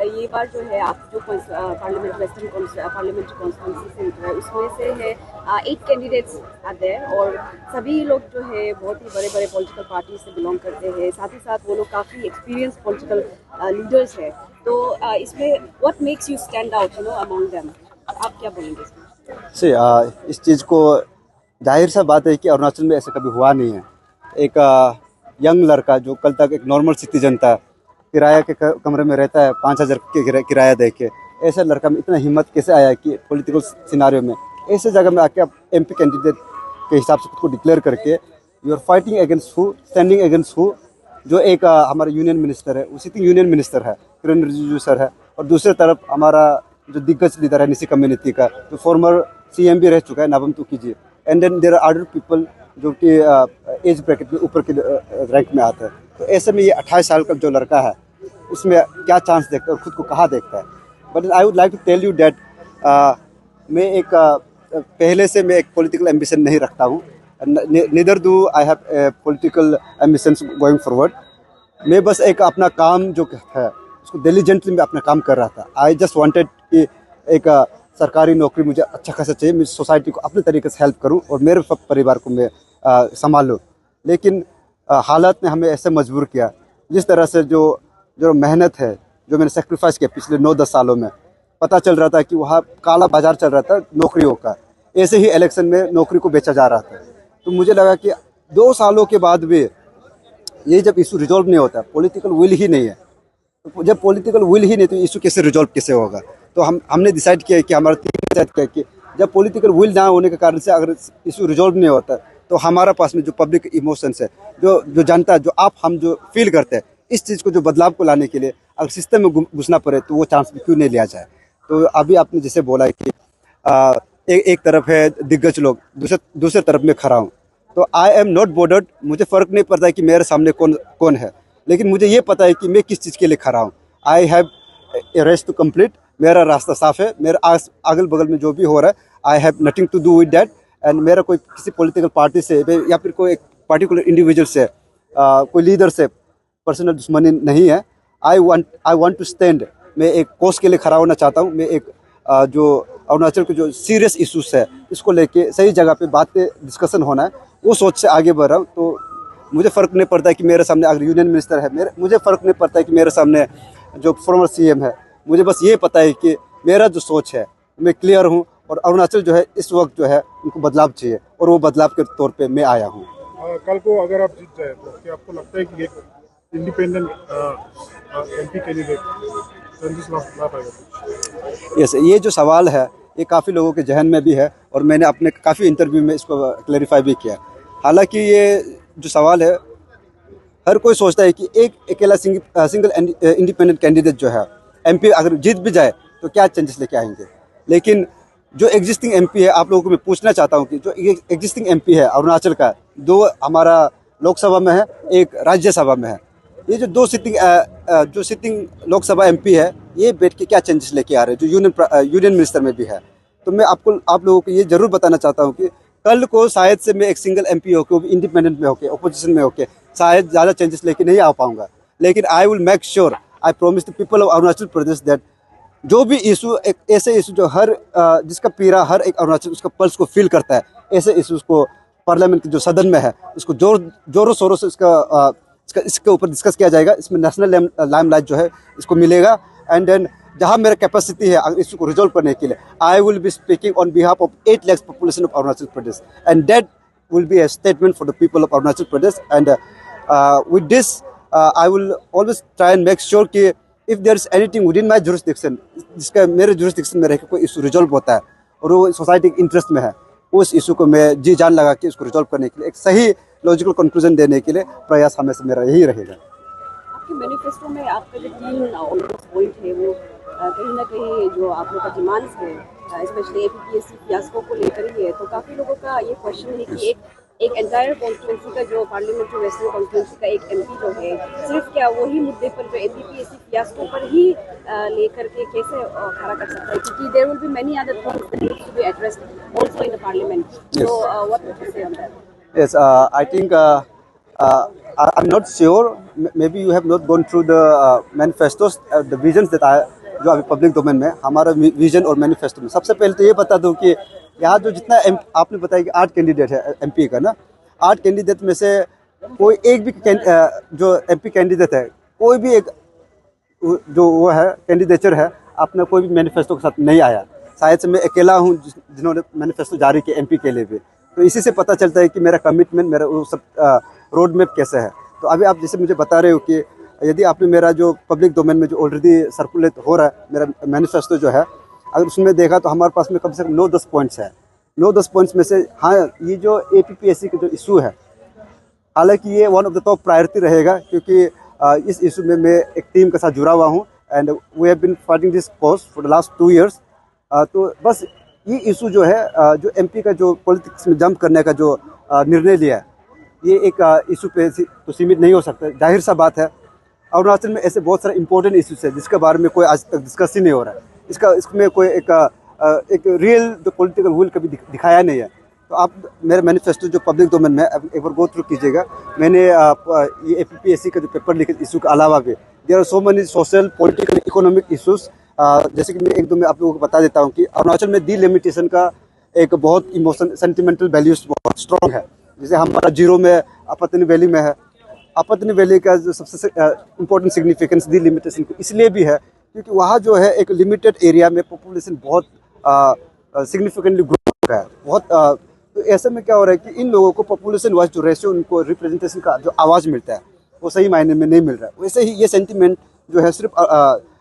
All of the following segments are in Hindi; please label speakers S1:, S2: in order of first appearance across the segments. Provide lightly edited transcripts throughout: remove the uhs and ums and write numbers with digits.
S1: ये बार जो है आप जो पार्लियामेंट वेस्टर्न पार्लियामेंट्री कॉन्स्टिट्यूंसी से उठ रहा है उसमें से है 8 कैंडिडेट्स आते हैं और सभी लोग जो है बहुत ही बड़े बड़े पॉलिटिकल पार्टी से बिलोंग करते हैं। साथ ही साथ वो लोग काफ़ी एक्सपीरियंस पॉलिटिकल लीडर्स है। तो इसमें what makes you stand out among them, आप क्या बोलेंगे इसमें?
S2: से इस चीज़ को जाहिर सा बात है कि अरुणाचल में ऐसा कभी हुआ नहीं है। एक यंग लड़का जो कल तक एक नॉर्मल सिटीजन था, किराया के कमरे में रहता है 5,000 के किराया दे के, ऐसा लड़का में इतना हिम्मत कैसे आया कि पॉलिटिकल सिनारियो में ऐसे जगह में आके आप एमपी कैंडिडेट के हिसाब से खुद को डिक्लेयर करके you are fighting against who, standing against who, जो एक हमारा यूनियन मिनिस्टर है, वो सिटिंग यूनियन मिनिस्टर है, किरण रिजिजू सर है, और दूसरी तरफ हमारा जो दिग्गज लीडर है निसी कम्युनिटी का, जो फॉर्मर सीएम भी रह चुका है Nabam Tuki. And then there are other people जो कि एज ब्रैकेट में ऊपर के रैंक में आते हैं। तो ऐसे में ये 28 साल का जो लड़का है उसमें क्या चांस देखता है और खुद को कहाँ देखता है। But I would like to tell you that मैं एक पहले से मैं एक पॉलिटिकल एम्बिशन नहीं रखता हूँ, neither do I have political ambitions going forward. मैं बस एक अपना काम जो है उसको डिलीजेंटली मैं अपना काम कर रहा था। आई जस्ट वांटेड कि एक सरकारी नौकरी मुझे अच्छा खासा चाहिए, मैं सोसाइटी को अपने तरीके से हेल्प करूं और मेरे परिवार को मैं संभालूं। लेकिन हालात ने हमें ऐसे मजबूर किया, जिस तरह से जो जो मेहनत है, जो मैंने सेक्रीफाइस किया पिछले 9-10 सालों में, पता चल रहा था कि वहाँ काला बाजार चल रहा था नौकरियों का। ऐसे ही इलेक्शन में नौकरी को बेचा जा रहा था। तो मुझे लगा कि 2 सालों के बाद भी ये जब इशू रिजॉल्व नहीं होता, पॉलिटिकल विल ही नहीं है, तो जब पॉलिटिकल विल ही नहीं तो इशू कैसे रिजॉल्व कैसे होगा। तो हमने डिसाइड किया कि हमारा टीम डिसाइड किया कि जब पॉलिटिकल विल ना होने के कारण से अगर इशू रिजॉल्व नहीं होता तो हमारा पास में जो पब्लिक इमोशंस है, जो जनता, जो हम जो फील करते हैं, इस चीज़ को जो बदलाव को लाने के लिए अगर सिस्टम में घुसना पड़े तो वो चांस भी क्यों नहीं लिया जाए। तो अभी आपने जैसे बोला है कि एक तरफ है दिग्गज लोग, दूसरे तरफ में खड़ा हूँ। तो आई एम नॉट बॉर्डर्ड, मुझे फ़र्क नहीं पड़ता है कि मेरे सामने कौन है, लेकिन मुझे ये पता है कि मैं किस चीज़ के लिए खड़ा हूँ। I have a race to complete, मेरा रास्ता साफ है, मेरा अगल बगल में जो भी हो रहा है I have nothing to do with that. And मेरा कोई किसी पॉलिटिकल पार्टी से या फिर कोई एक पर्टिकुलर इंडिविजुअल से कोई लीडर से पर्सनल दुश्मनी नहीं है। आई वांट टू स्टैंड, मैं एक कोस के लिए खड़ा होना चाहता हूँ। मैं एक जो अरुणाचल के जो सीरियस इशूज है इसको लेके सही जगह पे बातें डिस्कशन होना है, वो सोच से आगे बढ़ रहा हूँ। तो मुझे फ़र्क नहीं पड़ता है कि मेरे सामने अगर यूनियन मिनिस्टर है, मुझे फ़र्क नहीं पड़ता है कि मेरे सामने जो फॉर्मर सीएम है। मुझे बस ये पता है कि मेरा जो सोच है मैं क्लियर हूँ और अरुणाचल जो है इस वक्त जो है उनको बदलाव चाहिए और वो बदलाव के तौर पे मैं आया हूँ।
S3: कल को अगर आप जीत जाए तो क्या आपको लगता है कि एक इंडिपेंडेंट एमपी कैंडिडेट ला पाएगा?
S2: यस, ये जो सवाल है ये काफ़ी लोगों के जहन में भी है और मैंने अपने काफ़ी इंटरव्यू में इसको क्लैरिफाई भी किया। हालांकि ये जो सवाल है हर कोई सोचता है कि एक अकेला सिंगल इंडिपेंडेंट कैंडिडेट जो है एमपी अगर जीत भी जाए तो क्या चेंजेस लेके आएंगे। लेकिन जो एग्जिस्टिंग एमपी है, आप लोगों को मैं पूछना चाहता हूँ कि जो एग्जिस्टिंग एमपी है अरुणाचल का, 2 हमारा लोकसभा में है, 1 राज्यसभा में है, ये जो 2 सिटिंग लोकसभा एमपी है ये बैठ के क्या चेंजेस लेके आ रहे हैं, जो यूनियन मिनिस्टर में भी है। तो मैं आप लोगों को ये जरूर बताना चाहता हूँ कि कल को शायद से मैं एक सिंगल एमपी होकर, वो भी इंडिपेंडेंट में होकर, अपोजिशन में होकर, शायद ज़्यादा चेंजेस लेके नहीं आ पाऊंगा। लेकिन I will make sure, I promise the people of Arunachal Pradesh that जो भी इशू, एक ऐसे इशू जो जिसका पीड़ा हर एक अरुणाचल उसका पल्स को फील करता है, ऐसे इशूज़ को पार्लियामेंट के जो सदन में है उसको जोरों शोरों से इसके ऊपर डिस्कस किया जाएगा। इसमें नेशनल लाइमलाइट जो है इसको मिलेगा। एंड देन जहाँ मेरा कैपेसिटी है अगर इशू को रिजॉल्व करने के लिए, I will be speaking on behalf of 8 lakh population of Arunachal Pradesh, and that will be a statement for the people of Arunachal Pradesh. And with this, I will always try and make sure कि if there is anything within my jurisdiction, जिसका मेरे jurisdiction में रहकर कोई इशू रिजॉल्व होता है और वो सोसाइटी के इंटरेस्ट में है, उस इशू को मैं जी जान लगा के उसको रिजॉल्व करने के लिए, एक सही लॉजिकल कंक्लूजन देने के लिए प्रयास हमेशा मेरा यही रहेगा।
S1: आपके मैनिफेस्टो में आपका जो 3 पॉइंट है वो कहीं ना कहीं जो आप लोग का डिमांड्स है, स्पेशली एपीपीएससी फियास्को को लेकर ही है। तो काफ़ी लोगों का ये क्वेश्चन है कि एक एंटायर कॉन्स्टिट्यूंसी का जो पार्लियामेंट्री वेस्टर्न कॉन्स्टिट्यूंसी का एक एमपी जो है सिर्फ क्या वही मुद्दे पर जो एपीपीएससी फियास्को पर ही लेकर के कैसे खड़ा कर सकता है, क्योंकि there will be many other things that needs to be addressed also in the parliament. So what would you say on that?
S2: Yes, I think I'm not sure. Maybe you have not gone through the manifestos, the visions that जो अभी पब्लिक डोमेन में हमारा विजन और मैनिफेस्टो में। सबसे पहले तो ये बता दूं कि यहाँ जो जितना आपने बताया कि 8 कैंडिडेट है एमपी का ना, 8 कैंडिडेट में से कोई एक भी जो एमपी कैंडिडेट है, कोई भी एक जो वो है कैंडिडेचर है अपना कोई भी मैनिफेस्टो के साथ नहीं आया। शायद से मैं अकेला हूँ जिन्होंने मैनिफेस्टो जारी किया एमपी के लिए भी। तो इसी से पता चलता है कि मेरा कमिटमेंट, मेरा वो सब रोड मैप कैसे है। तो अभी आप जैसे मुझे बता रहे हो कि यदि आपने मेरा जो पब्लिक डोमेन में जो ऑलरेडी सर्कुलेट हो रहा है मेरा मैनिफेस्टो जो है, अगर उसमें देखा तो हमारे पास में कम से कम 9-10 पॉइंट्स है। 9-10 पॉइंट्स में से हाँ, ये जो एपीपीएससी का जो इशू है, हालांकि ये one of the top priority रहेगा, क्योंकि इस इशू में मैं एक टीम के साथ जुड़ा हुआ हूँ and we have been fighting this cause for the last 2 years। तो बस ये इशू जो है, जो एमपी का जो पॉलिटिक्स में जंप करने का जो निर्णय लिया है, ये एक इशू पे तो सीमित नहीं हो सकता। जाहिर सा बात है, अरुणाचल में ऐसे बहुत सारे इंपॉर्टेंट इशूज है जिसके बारे में कोई आज तक डिस्कस ही नहीं हो रहा है। इसमें कोई एक रियल जो पॉलिटिकल विल कभी दिखाया नहीं है। तो आप मेरे मैनिफेस्टो जो पब्लिक डोमेन में एक बार गो थ्रू कीजिएगा। मैंने ये एपीपीएससी का जो पेपर लिखे इशू के अलावा भी there are so many social, political, economic issues. जैसे कि मैं एक दो मैं आप लोगों को बता देता हूँ कि अरुणाचल में डिलिमिटेशन का एक बहुत इमोशन, सेंटिमेंटल वैल्यूज बहुत स्ट्रॉन्ग है। जैसे हमारा जीरो में अपतनी वैली में है। अपतनी वैली का जो सबसे इम्पोर्टेंट सिग्निफिकेंस डिलिमिटेशन इसलिए भी है क्योंकि वहाँ जो है एक लिमिटेड एरिया में पॉपुलेशन बहुत सिग्निफिकेंटली ग्रो हो रहा है बहुत। तो ऐसे में क्या हो रहा है कि इन लोगों को पॉपुलेशन वाइज जो रेशियो उनको रिप्रेजेंटेशन का जो आवाज़ मिलता है वो सही मायने में नहीं मिल रहा है। वैसे ही ये सेंटिमेंट जो है सिर्फ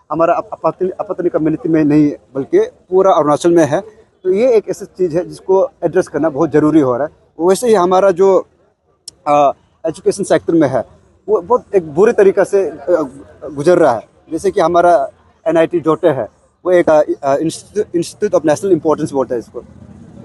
S2: हमारा अपतनी कम्युनिटी में नहीं बल्कि पूरा अरुणाचल में है। तो ये एक ऐसी चीज़ है जिसको एड्रेस करना बहुत ज़रूरी हो रहा है। वैसे ही हमारा जो एजुकेशन सेक्टर में है वो बहुत एक बुरे तरीक़ा से गुजर रहा है। जैसे कि हमारा NIT जोटे है, वो एक इंस्टीट्यूट ऑफ नेशनल इम्पोर्टेंस बोलता है इसको।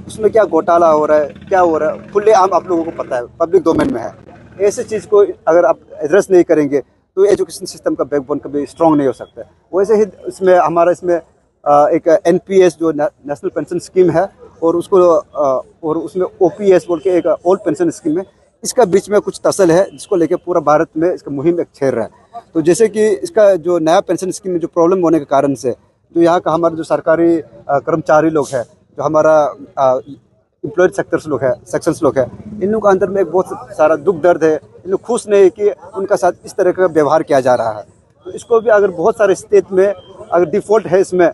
S2: उसमें क्या घोटाला हो रहा है, क्या हो रहा है, खुले आम आप लोगों को पता है, पब्लिक डोमेन में है। ऐसी चीज़ को अगर आप एड्रेस नहीं करेंगे तो एजुकेशन सिस्टम का बैकबोन कभी स्ट्रॉन्ग नहीं हो सकता है। वैसे ही इसमें एक NPS जो नेशनल पेंशन स्कीम है और उसमें OPS बोल के एक ओल्ड पेंशन स्कीम है, इसका बीच में कुछ तसल है जिसको लेके पूरा भारत में इसका मुहिम एक छेड़ रहा है। तो जैसे कि इसका जो नया पेंशन स्कीम में जो प्रॉब्लम होने के कारण से जो यहाँ का हमारे जो सरकारी कर्मचारी लोग हैं, जो हमारा एम्प्लॉयड सेक्टर्स लोग हैं, सेक्शंस लोग हैं, इन लोगों के अंदर में एक बहुत सारा दुख दर्द है। इन लोग खुश नहीं कि उनका साथ इस तरह का व्यवहार किया जा रहा है। तो इसको भी अगर बहुत सारे स्टेट में अगर डिफ़ॉल्ट है इसमें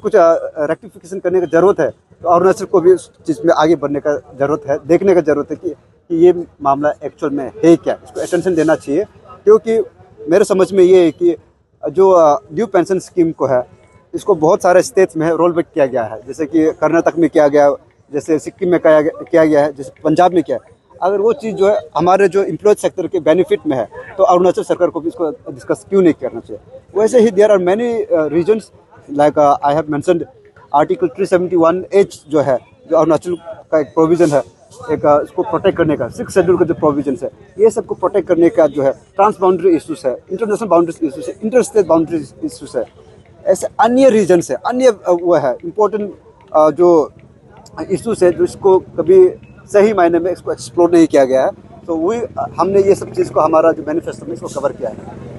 S2: कुछ रेक्टिफिकेशन करने की ज़रूरत है, तो अरुणाचल को भी उस चीज़ में आगे बढ़ने का ज़रूरत है, देखने का ज़रूरत है कि ये मामला एक्चुअल में है क्या, इसको अटेंशन देना चाहिए। क्योंकि मेरे समझ में ये है कि जो ड्यू पेंशन स्कीम को है इसको बहुत सारे स्टेट्स में रोल बैक किया गया है। जैसे कि कर्नाटक में किया गया, जैसे सिक्किम में किया गया है, जैसे पंजाब में किया है। अगर वो चीज़ जो है हमारे जो एम्प्लॉयड सेक्टर के बेनिफिट में है तो अरुणाचल सरकार को भी इसको डिस्कस क्यों नहीं करना चाहिए। वैसे ही there are many reasons like I have mentioned article 371H जो है, जो अरुणाचल का एक प्रोविज़न है, एक इसको प्रोटेक्ट करने का 6 शेड्यूल का जो प्रोविजन है, ये सबको प्रोटेक्ट करने का जो है ट्रांस बाउंड्री इशूज़ है, इंटरनेशनल बाउंड्रीज इशूज़ है, इंटर स्टेट बाउंड्रीज इशूज़ है, ऐसे अन्य रीजन से अन्य वो है इम्पोर्टेंट जो इशूज़ है जो इसको कभी सही मायने में इसको एक्सप्लोर नहीं किया गया है। तो हमने ये सब चीज़ को हमारा जो मैनिफेस्टो में इसको कवर किया है।